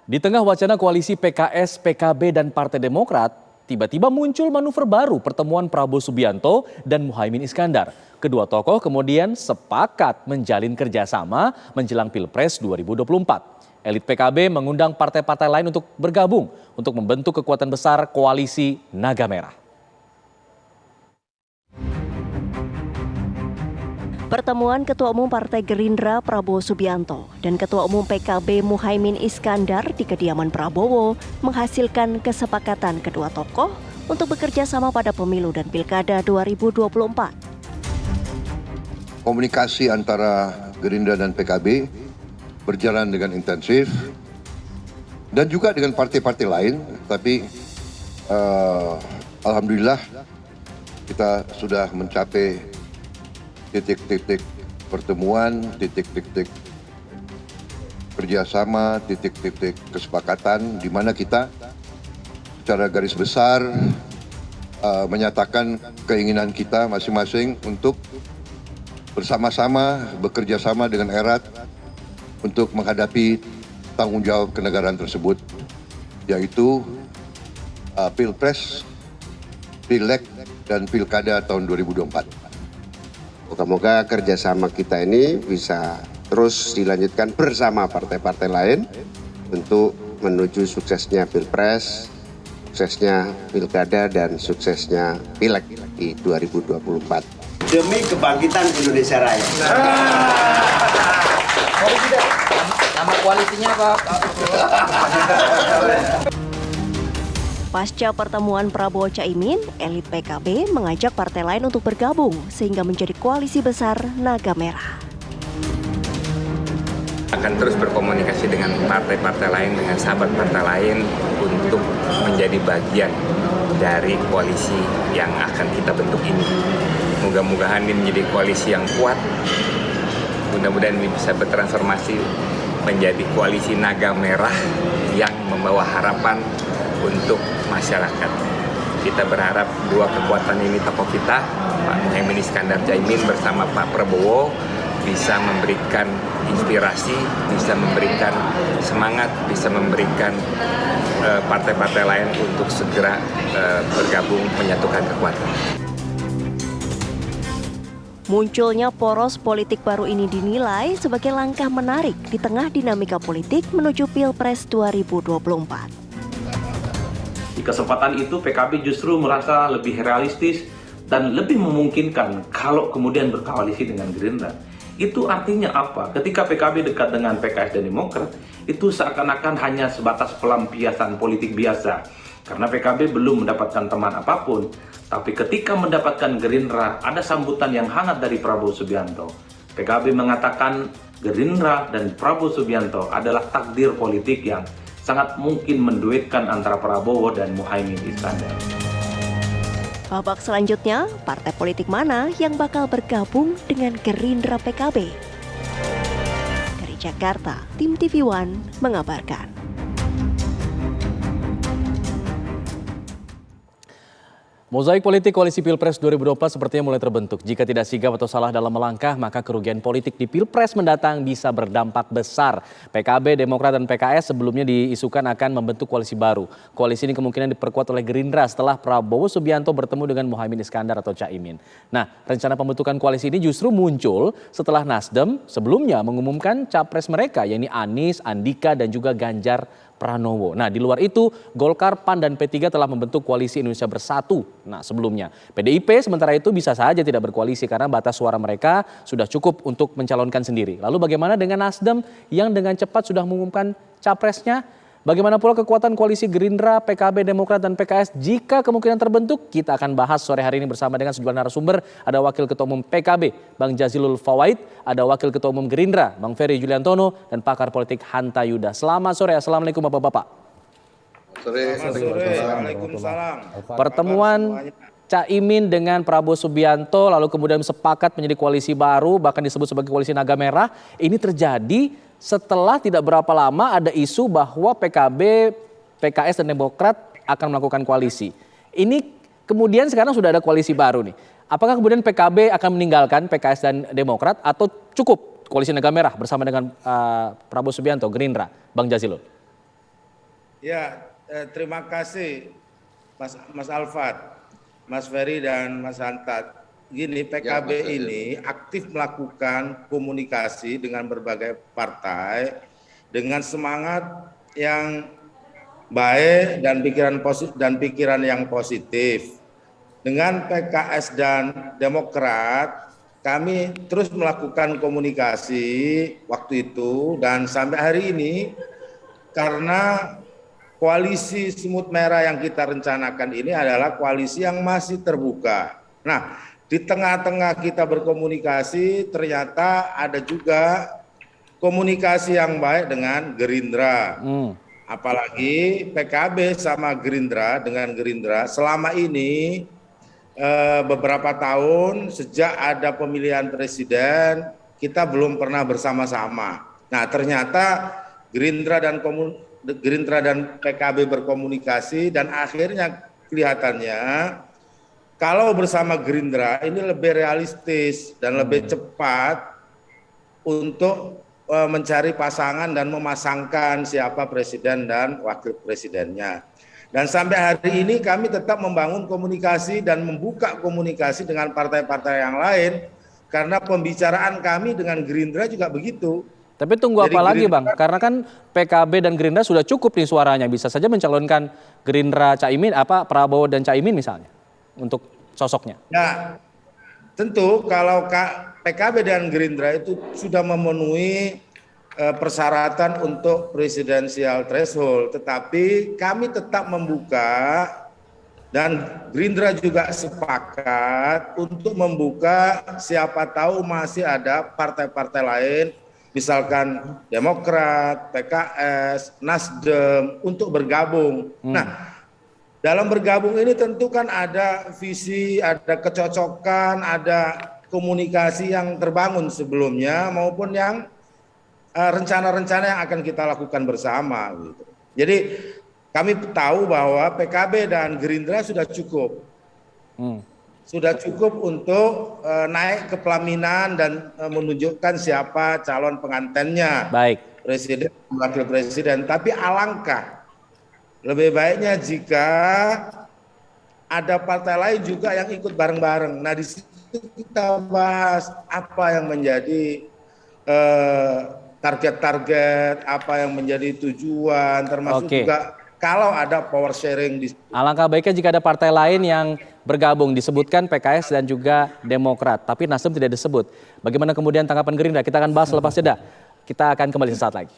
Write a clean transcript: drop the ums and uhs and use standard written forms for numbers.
Di tengah wacana koalisi PKS, PKB, dan Partai Demokrat, tiba-tiba muncul manuver baru pertemuan Prabowo Subianto dan Muhaimin Iskandar. Kedua tokoh kemudian sepakat menjalin kerjasama menjelang Pilpres 2024. Elit PKB mengundang partai-partai lain untuk bergabung untuk membentuk kekuatan besar koalisi Naga Merah. Pertemuan Ketua Umum Partai Gerindra Prabowo Subianto dan Ketua Umum PKB Muhaimin Iskandar di kediaman Prabowo menghasilkan kesepakatan kedua tokoh untuk bekerja sama pada pemilu dan pilkada 2024. Komunikasi antara Gerindra dan PKB berjalan dengan intensif dan juga dengan partai-partai lain, tapi alhamdulillah kita sudah mencapai titik-titik pertemuan, titik-titik kerjasama, titik-titik kesepakatan di mana kita secara garis besar menyatakan keinginan kita masing-masing untuk bersama-sama bekerja sama dengan erat untuk menghadapi tanggung jawab kenegaraan tersebut, yaitu Pilpres, Pileg, dan Pilkada tahun 2024. Moga-moga kerjasama kita ini bisa terus dilanjutkan bersama partai-partai lain untuk menuju suksesnya Pilpres, suksesnya Pilkada, dan suksesnya Pileg di 2024. Demi kebangkitan Indonesia Raya. Nama koalisinya apa? Pasca pertemuan Prabowo Caimin, elit PKB mengajak partai lain untuk bergabung sehingga menjadi koalisi besar Naga Merah. Akan terus berkomunikasi dengan partai-partai lain, dengan sahabat partai lain untuk menjadi bagian dari koalisi yang akan kita bentuk ini. Mudah-mudahan ini menjadi koalisi yang kuat, mudah-mudahan ini bisa bertransformasi menjadi koalisi Naga Merah yang membawa harapan untuk masyarakat. Kita berharap dua kekuatan ini tokoh kita, Pak Muhaimin Iskandar Caimin bersama Pak Prabowo, bisa memberikan inspirasi, bisa memberikan semangat, bisa memberikan partai-partai lain untuk segera bergabung menyatukan kekuatan. Munculnya poros politik baru ini dinilai sebagai langkah menarik di tengah dinamika politik menuju Pilpres 2024. Di kesempatan itu PKB justru merasa lebih realistis dan lebih memungkinkan kalau kemudian berkoalisi dengan Gerindra. Itu artinya apa? Ketika PKB dekat dengan PKS dan Demokrat, itu seakan-akan hanya sebatas pelampiasan politik biasa. Karena PKB belum mendapatkan teman apapun. Tapi ketika mendapatkan Gerindra, ada sambutan yang hangat dari Prabowo Subianto. PKB mengatakan Gerindra dan Prabowo Subianto adalah takdir politik yang sangat mungkin menduetkan antara Prabowo dan Muhaimin Iskandar. Babak selanjutnya, partai politik mana yang bakal bergabung dengan Gerindra PKB? Dari Jakarta, Tim TV One mengabarkan. Mozaik politik koalisi Pilpres 2024 sepertinya mulai terbentuk. Jika tidak sigap atau salah dalam melangkah, maka kerugian politik di Pilpres mendatang bisa berdampak besar. PKB, Demokrat, dan PKS sebelumnya diisukan akan membentuk koalisi baru. Koalisi ini kemungkinan diperkuat oleh Gerindra setelah Prabowo Subianto bertemu dengan Muhaimin Iskandar atau Caimin. Nah, rencana pembentukan koalisi ini justru muncul setelah Nasdem sebelumnya mengumumkan capres mereka, yakni Anies, Andika, dan juga Ganjar Pranowo. Nah, di luar itu, Golkar, PAN, dan P3 telah membentuk koalisi Indonesia Bersatu. Nah, sebelumnya PDIP sementara itu bisa saja tidak berkoalisi karena batas suara mereka sudah cukup untuk mencalonkan sendiri. Lalu bagaimana dengan Nasdem yang dengan cepat sudah mengumumkan capresnya? Bagaimana pula kekuatan koalisi Gerindra, PKB, Demokrat, dan PKS jika kemungkinan terbentuk? Kita akan bahas sore hari ini bersama dengan sejumlah narasumber. Ada Wakil Ketua Umum PKB, Bang Jazilul Fawait, ada Wakil Ketua Umum Gerindra, Bang Ferry Juliantono, dan pakar politik Hanta Yuda. Selamat sore, Assalamualaikum Bapak-Bapak. Waalaikumsalam. Pertemuan Caimin dengan Prabowo Subianto lalu kemudian sepakat menjadi koalisi baru, bahkan disebut sebagai koalisi Naga Merah. Ini terjadi setelah tidak berapa lama ada isu bahwa PKB, PKS, dan Demokrat akan melakukan koalisi. Ini kemudian sekarang sudah ada koalisi baru nih. Apakah kemudian PKB akan meninggalkan PKS dan Demokrat atau cukup koalisi Naga Merah bersama dengan Prabowo Subianto, Gerindra, Bang Jazilul? Ya, terima kasih Mas Alfat, Mas Ferry dan Mas Hanta. Gini, PKB Mas Ferry. ini aktif melakukan komunikasi dengan berbagai partai dengan semangat yang baik dan pikiran yang positif. Dengan PKS dan Demokrat, kami terus melakukan komunikasi waktu itu dan sampai hari ini karena koalisi semut merah yang kita rencanakan ini adalah koalisi yang masih terbuka. Nah, di tengah-tengah kita berkomunikasi ternyata ada juga komunikasi yang baik dengan Gerindra. Apalagi PKB sama Gerindra dengan Gerindra selama ini beberapa tahun sejak ada pemilihan presiden kita belum pernah bersama-sama. Nah, ternyata Gerindra dan PKB berkomunikasi dan akhirnya kelihatannya kalau bersama Gerindra ini lebih realistis dan lebih cepat untuk mencari pasangan dan memasangkan siapa presiden dan wakil presidennya. Dan sampai hari ini kami tetap membangun komunikasi dan membuka komunikasi dengan partai-partai yang lain karena pembicaraan kami dengan Gerindra juga begitu. Tapi tunggu Jadi apa lagi Gerindra- Bang? Karena kan PKB dan Gerindra sudah cukup nih suaranya. Bisa saja mencalonkan Gerindra Caimin, Prabowo dan Caimin misalnya untuk sosoknya. Ya, tentu kalau PKB dan Gerindra itu sudah memenuhi persyaratan untuk presidensial threshold, tetapi kami tetap membuka dan Gerindra juga sepakat untuk membuka siapa tahu masih ada partai-partai lain, misalkan Demokrat, PKS, Nasdem untuk bergabung. Nah, dalam bergabung ini tentu kan ada visi, ada kecocokan, ada komunikasi yang terbangun sebelumnya maupun yang rencana-rencana yang akan kita lakukan bersama gitu. Jadi kami tahu bahwa PKB dan Gerindra sudah cukup. Sudah cukup untuk naik ke pelaminan dan menunjukkan siapa calon pengantennya. Baik. Presiden, wakil presiden. Tapi alangkah lebih baiknya jika ada partai lain juga yang ikut bareng-bareng. Nah, di situ kita bahas apa yang menjadi target-target, apa yang menjadi tujuan, termasuk juga kalau ada power sharing di situ. Alangkah baiknya jika ada partai lain yang bergabung, disebutkan PKS dan juga Demokrat, tapi Nasdem tidak disebut. Bagaimana kemudian tanggapan Gerindra? Kita akan bahas lepas jeda. Kita akan kembali sesaat lagi.